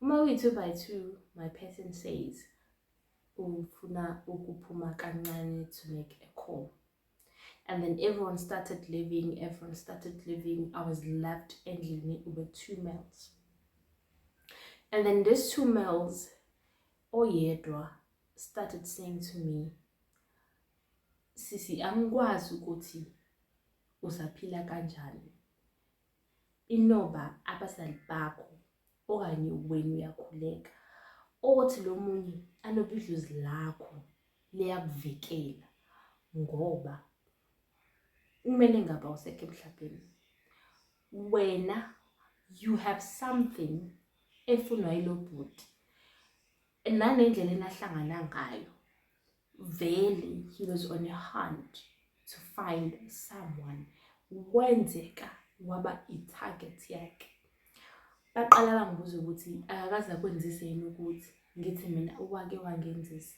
Uma uyi-2x2, my person says ufuna ukuphuma kancane to make a call. And then everyone started leaving. I was left endlini with 2 males. And then these 2 males, oyedwa, started saying to me, Sisi, angikwazi ukuthi usaphila kanjani. Inoba abazali bakho okanye wena uyakhuleka. Othi lo munye anobidlozi lakho liyakuvikela ngoba kumele ngaba usekho emhlabeni. Wena you have something efunwa yilo bhuti. Nanendlela enahlangana ngayo. Vele he was on a hunt to find someone. Wenzeka waba i-target yakhe. Baqala bangibuza ukuthi akakaze akwenzise yini ukuthi ngithi mina wake wangenzisa.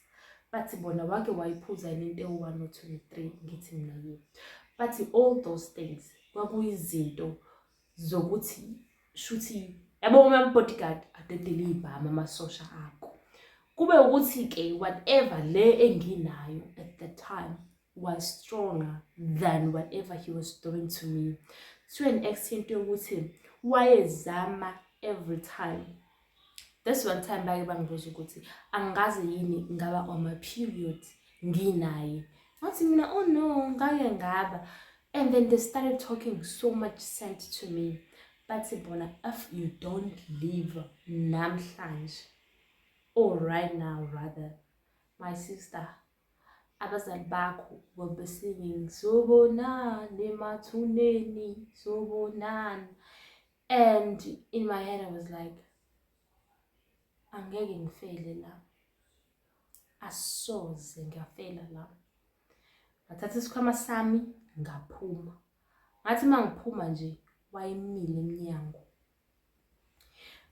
Bathi bona wake wayiphuza into e1 no 2 no 3 ngithi mina yebo. But all those things kwakuyizinto zokuthi shuthi yabo uma bodyguard adedele ibhama amasosha akho. Kube ukuthi ke whatever le enginayo at the time was stronger than whatever he was doing to me. To an extent yokuthi wayezama every time. This one time bake bangibuza ukuthi angazi yini ngaba on my period nginaye. Ngathi mina oh no ngake ngaba. And then they started talking so much sense to me. Bathi bona if you don't leave namhlanje or right now rather, my sister, abazali bakho will be singing sobonani emathuneni sobonani. And in my head I was like, angeke ngifele la, asoze ngiyafela la. Ngathatha isikhwama sami ngaphuma. Ngathi mangiphuma nje wayemile emnyango.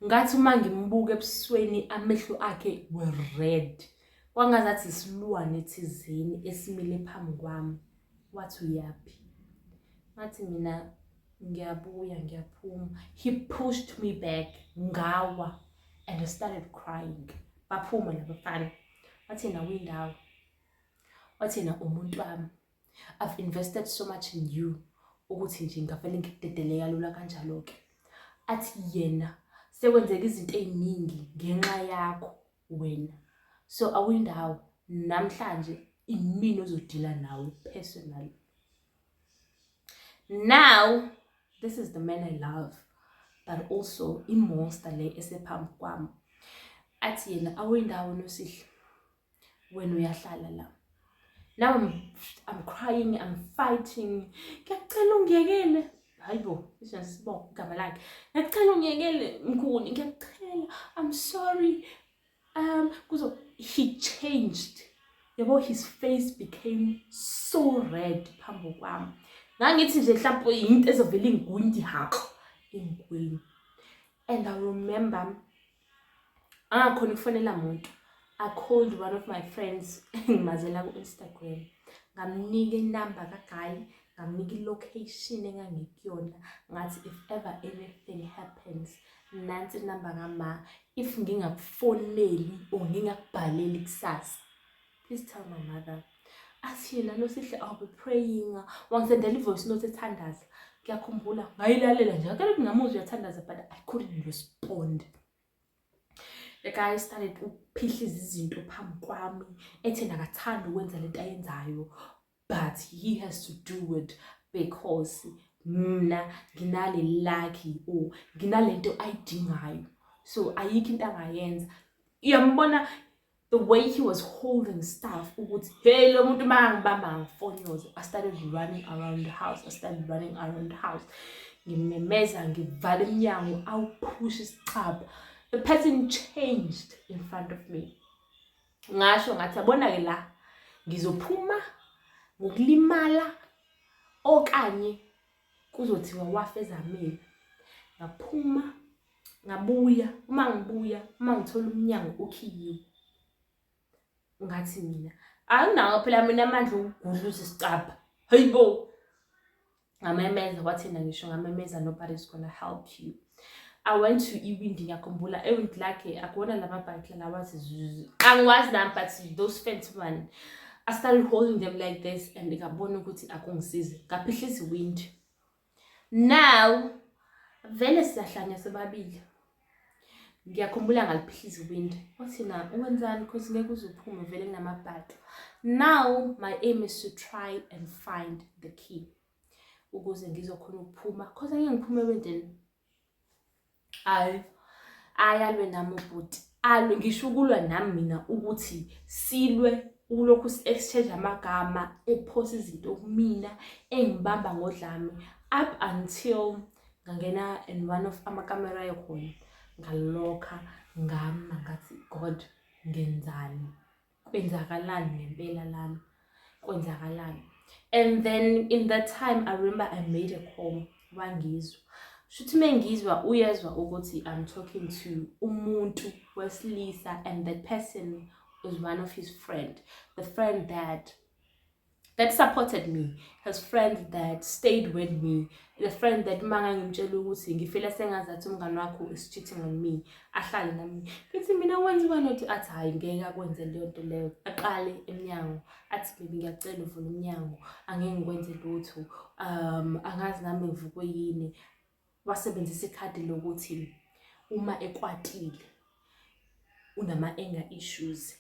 Ngathi uma ngimbuka ebusweni amehlo akhe were red. Kwangazathi isilwane thizeni esimile phambi kwami. Wathi uyapi? Ngathi mina ngiyabuya ngiyaphuma. He pushed me back ngawa and I started crying. Baphuma labafana. Wathi na windawo. Wathi na umuntu wami. I've invested so much in you ukuthi nje ngavele ngikudedeleka lula kanjalo ke. Athi yena sekwenzeka izinto eziningi ngenxa yakho wena. So awindawo namhlanje imini ozodila nawe personally. Now this is the man I love but also imonster le esephambi kwami. Athi yena awindawo noSihle wena uyahlala la. Now I'm crying, I'm fighting. Ngiyacela ungiyekele. Hayibo, isibongo igama lakhe. Ngiyacela ungiyekele mkhulu, ngiyacela. I'm sorry. Kuzo he changed. Yabo his face became so red phambi kwami. Ngangithi nje mhlawumbe into ezovela ingwindi haqo ingwini. And I remember angakhona ukufonela umuntu. I called one of my friends ngimazela ku-Instagram. Ngamnika inamba kaGuy, ngamnika ilocation engangikuyona. Ngathi if ever anything happens, nansi inamba kama. If ngingakufoneli or ngingakubhaleli kusasa, please tell my mother. Athi yena Nosihle, I'll be praying. Wangisendela ivoice note ethandaza. Ngiyakhumbula ngayilalela nje. Akekho ngamuzwa uyathandaza but I couldn't respond. The guy started ukuphihliza izinto phambi kwami ethi nakathanda ukwenza lento ayenzayo, but he has to do it because mina nginale lucky or nginalento ayidingayo. So ayikho into angayenza. Uyambona the way he was holding stuff ukuthi hey lo muntu mangibamba ngifonyoze. I started running around the house. Ngimemeza ngivala iminyango awuphusha isicaba. The person changed in front of me. Ngasho ngathi yabona ke la ngizophuma ngokulimala okanye kuzothiwa wafeza mina. Ngaphuma ngabuya, uma ngithola umnyango ukhiyiwe. Ngathi mina anginawo phela mina amandla ukugudluza isicaba. Hayibo. Ngamemeza kwathina ngisho ngamemeza nobody's gonna help you. I went to iwindi ngiyakhumbula ewindi lakhe akubona lamabhayikla lawathi angiwazi nami but those fancy one. I started holding them like this and ngabona ukuthi akungisize. Ngaphihlisa iwindi. Now vele siyahlanya sebabili. Ngiyakhumbula ngaliphihlisa iwindi. Wathina uwenzani because ngeke uzuphume vele kunamabhayikla. Now my aim is to try and find the key. Ukuze ngizokhona ukuphuma because angeke ngiphume ewindini. Ayalwe nami ubhuti. Alwe ngisho ukulwa nami mina ukuthi silwe ulokhu exchange amagama ephosa izinto kumina engibamba ngodlame up until ngangena in one of amakamera yakhona ngalokha ngama ngathi God ngenzani kwenzakalani ngempela lami kwenzakalani. And then in that time I remember I made a call wangizwa. Shuthi mengizwa uyezwa ukuthi I'm talking to umuntu wesilisa and that person was one of his friend, the friend that supported me, his friend that stayed with me, the friend that manga ngimtshela ukuthi ngifela sengazathi umngani wakho is cheating on me ahlale nami ngithi mina wenziwa nothi athi hayi ngeke akwenze leyo nto leyo. Aqale eminyango athi baby ngiyacela uvule umnyango angeke ngikwenze lutho angazi nami ngivukwe yini. Wasebenzisa ikhadi lokuthi uma ekwatile unama anger issues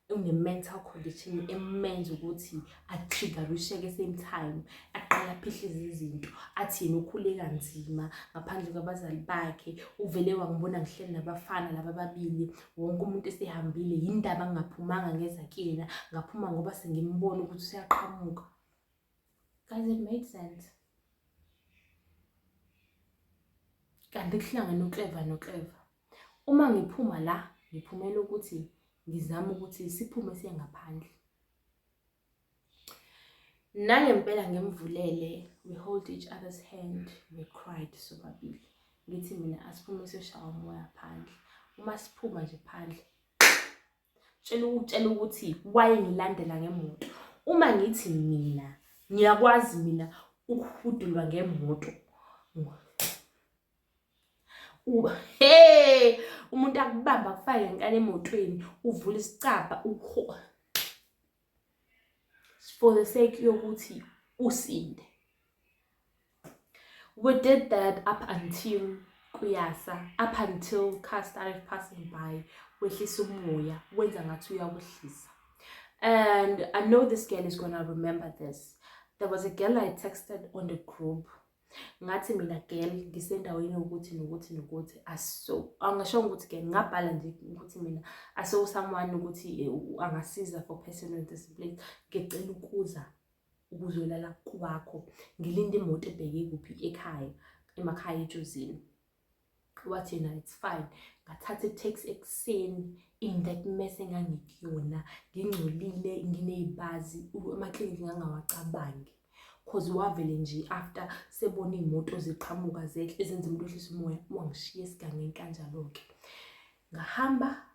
une-mental condition emenza ukuthi atriggerisheke same time aqala phihliza izinto athi yena ukhule kanzima ngaphandle kwabazali bakhe uvele wangibona ngihleli nabafana laba babili wonke umuntu esehambile yindaba ngingaphumanga ngeza kuyena ngaphuma ngoba sengimbona ukuthi usiyaqhamuka. Guys, it made sense. Kanti kuhlangana uClever. Uma ngiphuma la ngiphumela ukuthi ngizama ukuthi siphume siye ngaphandle. Nangempela ngemvulele we hold each other's hand, we cried sobabili. Ngithi mina asiphume siyoshawa umoya phandle. Uma siphuma nje phandle tshela ukuthi waye ngilandela ngemoto. Uma ngithi mina ngiyakwazi mina ukuhudulwa ngemoto. Hey umuntu akubamba akufake ngenkani emotweni uvula isicaba for the sake yokuthi usinde. We did that up until kuyasa, up until cars started passing by wehlisa umoya wenza ngathi uyakuhlisa. And I know this girl is gonna remember this. There was a girl I texted on the group. Ngathi mina girl ngisendaweni ukuthi aso angasho ukuthi ke ngabhala nje ukuthi mina aso someone ukuthi angasiza for personal discipline ngicela ukuzolala kwakho ngilinda imoto ebheke kuphi emakhaya eJozini. Wathi na it's fine. Ngathatha taxi ekseni in that mess engangikuyona ngingcolile nginezibazi amaklinika ngangawacabangi cause wavele nje after sebona iy'moto ziqhamuka zehle ezenza umuntu ehlise umoya, wangishiya esigangeni kanjalo-ke. Ngahamba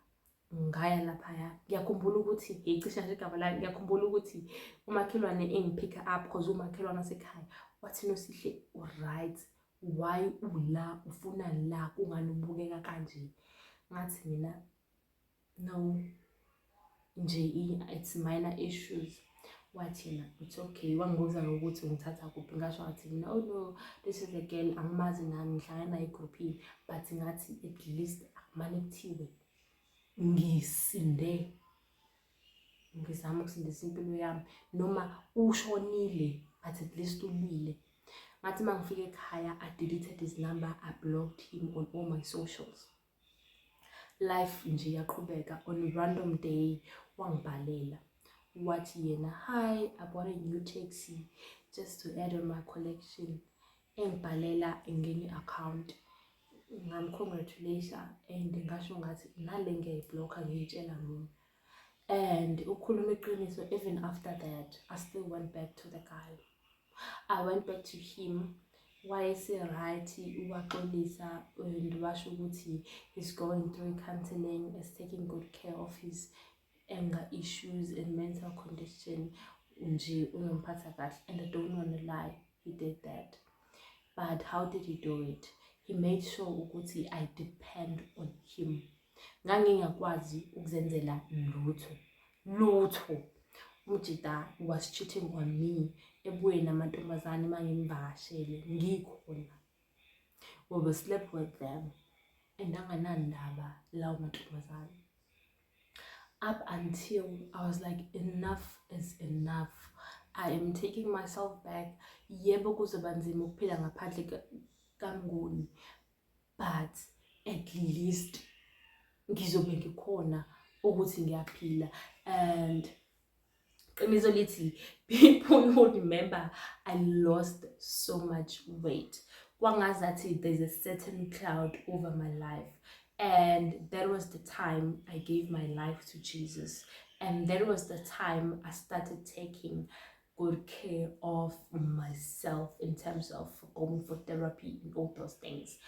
ngaya laphaya, ngiyakhumbula ukuthi ngicishe nje igama lami, ngiyakhumbula ukuthi umakhelwane engiphicka up cause umakhelwane wasekhaya wathi Nosihle right, why ula, ufuna la, kungani ubukeka kanje? Ngathi mina no, nje it's minor issues. Wathi yena it's okay, wangibuza ukuthi ungithatha kuphi, ngasho ngathi mina oh no, this is a girl angimazi nami ngihlangana naye egrouphini, but ngathi at least akumane kuthiwe ngisinde, ngizama ukusindisa impilo yami, noma ushonile but at least ulwile. Ngathi mangifika ekhaya I deleted his number, I blocked him on all my socials. Life nje yaqhubeka. On a random day wangibhalela wathi yena, hi, I bought a new taxi just to add on my collection. Engibhalela ngenye account, ngam-congratulation and ngasho ngathi nale ngiyayibhlokha ngiyitshela mina. And ukukhuluma iqiniso, even after that I still went back to the guy. I went back to him, wayese-right, uwaxolisa and washo ukuthi he's going through counseling, is taking good care of his anger issues and mental condition, nje uyomphatha kahle. And I don't want to lie, he did that. But how did he do it? He made sure ukuthi I depend on him. Ngangingakwazi ukuzenzela lutho. Umjida was cheating on me, ebuye namantombazane mangimvakashele ngikhona. We will sleep with them and anganandaba lawo mantombazane. Up until I was like, enough is enough. I am taking myself back. Yebo kuzoba nzima ukuphila ngaphandle kaMnguni, but at least ngizobe ngikhona ukuthi ngiyaphila. And qiniso lithi, people who remember I lost so much weight. Kwangazathi there's a certain cloud over my life. And that was the time I gave my life to Jesus. And that was the time I started taking good care of myself in terms of going for therapy and all those things.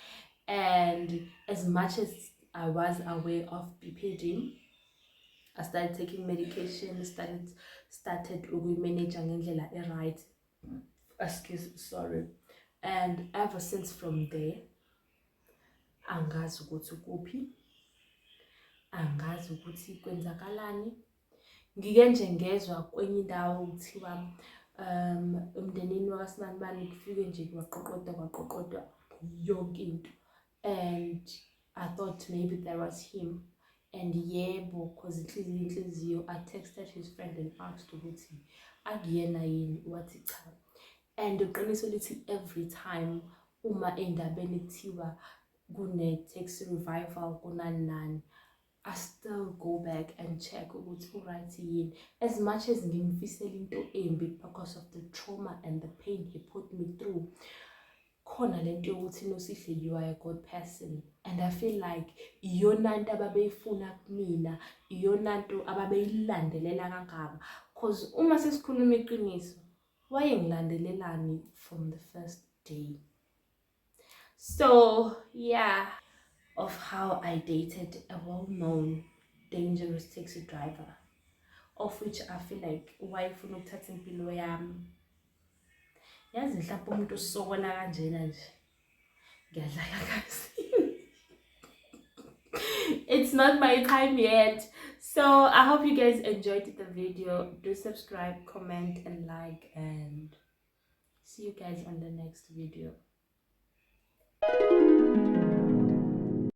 And as much as I was aware of BPD, I started taking medication, started manage ngendlela right. Sorry. And ever since from there, angazi ukuthi kuphi, angazi ukuthi kwenzakalani. Ngike nje ngezwa kwenye indawo kuthiwa umndenini wakaSibanibani kufike nje kwaqoqodwa yonke into. And I thought maybe that was him. And yebo, cause inhliziyo, I texted his friend and asked ukuthi akuyena yini, wathi cha. And uqiniso lithi every time uma endabeni kuthiwa kune-taxi revival kunani, I still go back and check ukuthi uright yini. As much as ngimfisela into embi because of the trauma and the pain he put me through, khona lento yokuthi Nosihle, you are a good person. And I feel like iyona nto ababeyifuna kumina, iyona nto ababeyilandelela kangaka. Cause uma sesikhuluma iqiniso, wayengilandelelani from the first day. So yeah, of how I dated a well-known dangerous taxi driver, of which I feel like wayefuna ukuthatha impilo yami. Yazi mhlawumbe umuntu usokola kanjena nje ngiyadlala kazi. It's not my time yet. So I hope you guys enjoyed the video. Do subscribe, comment and like, and see you guys on the next video.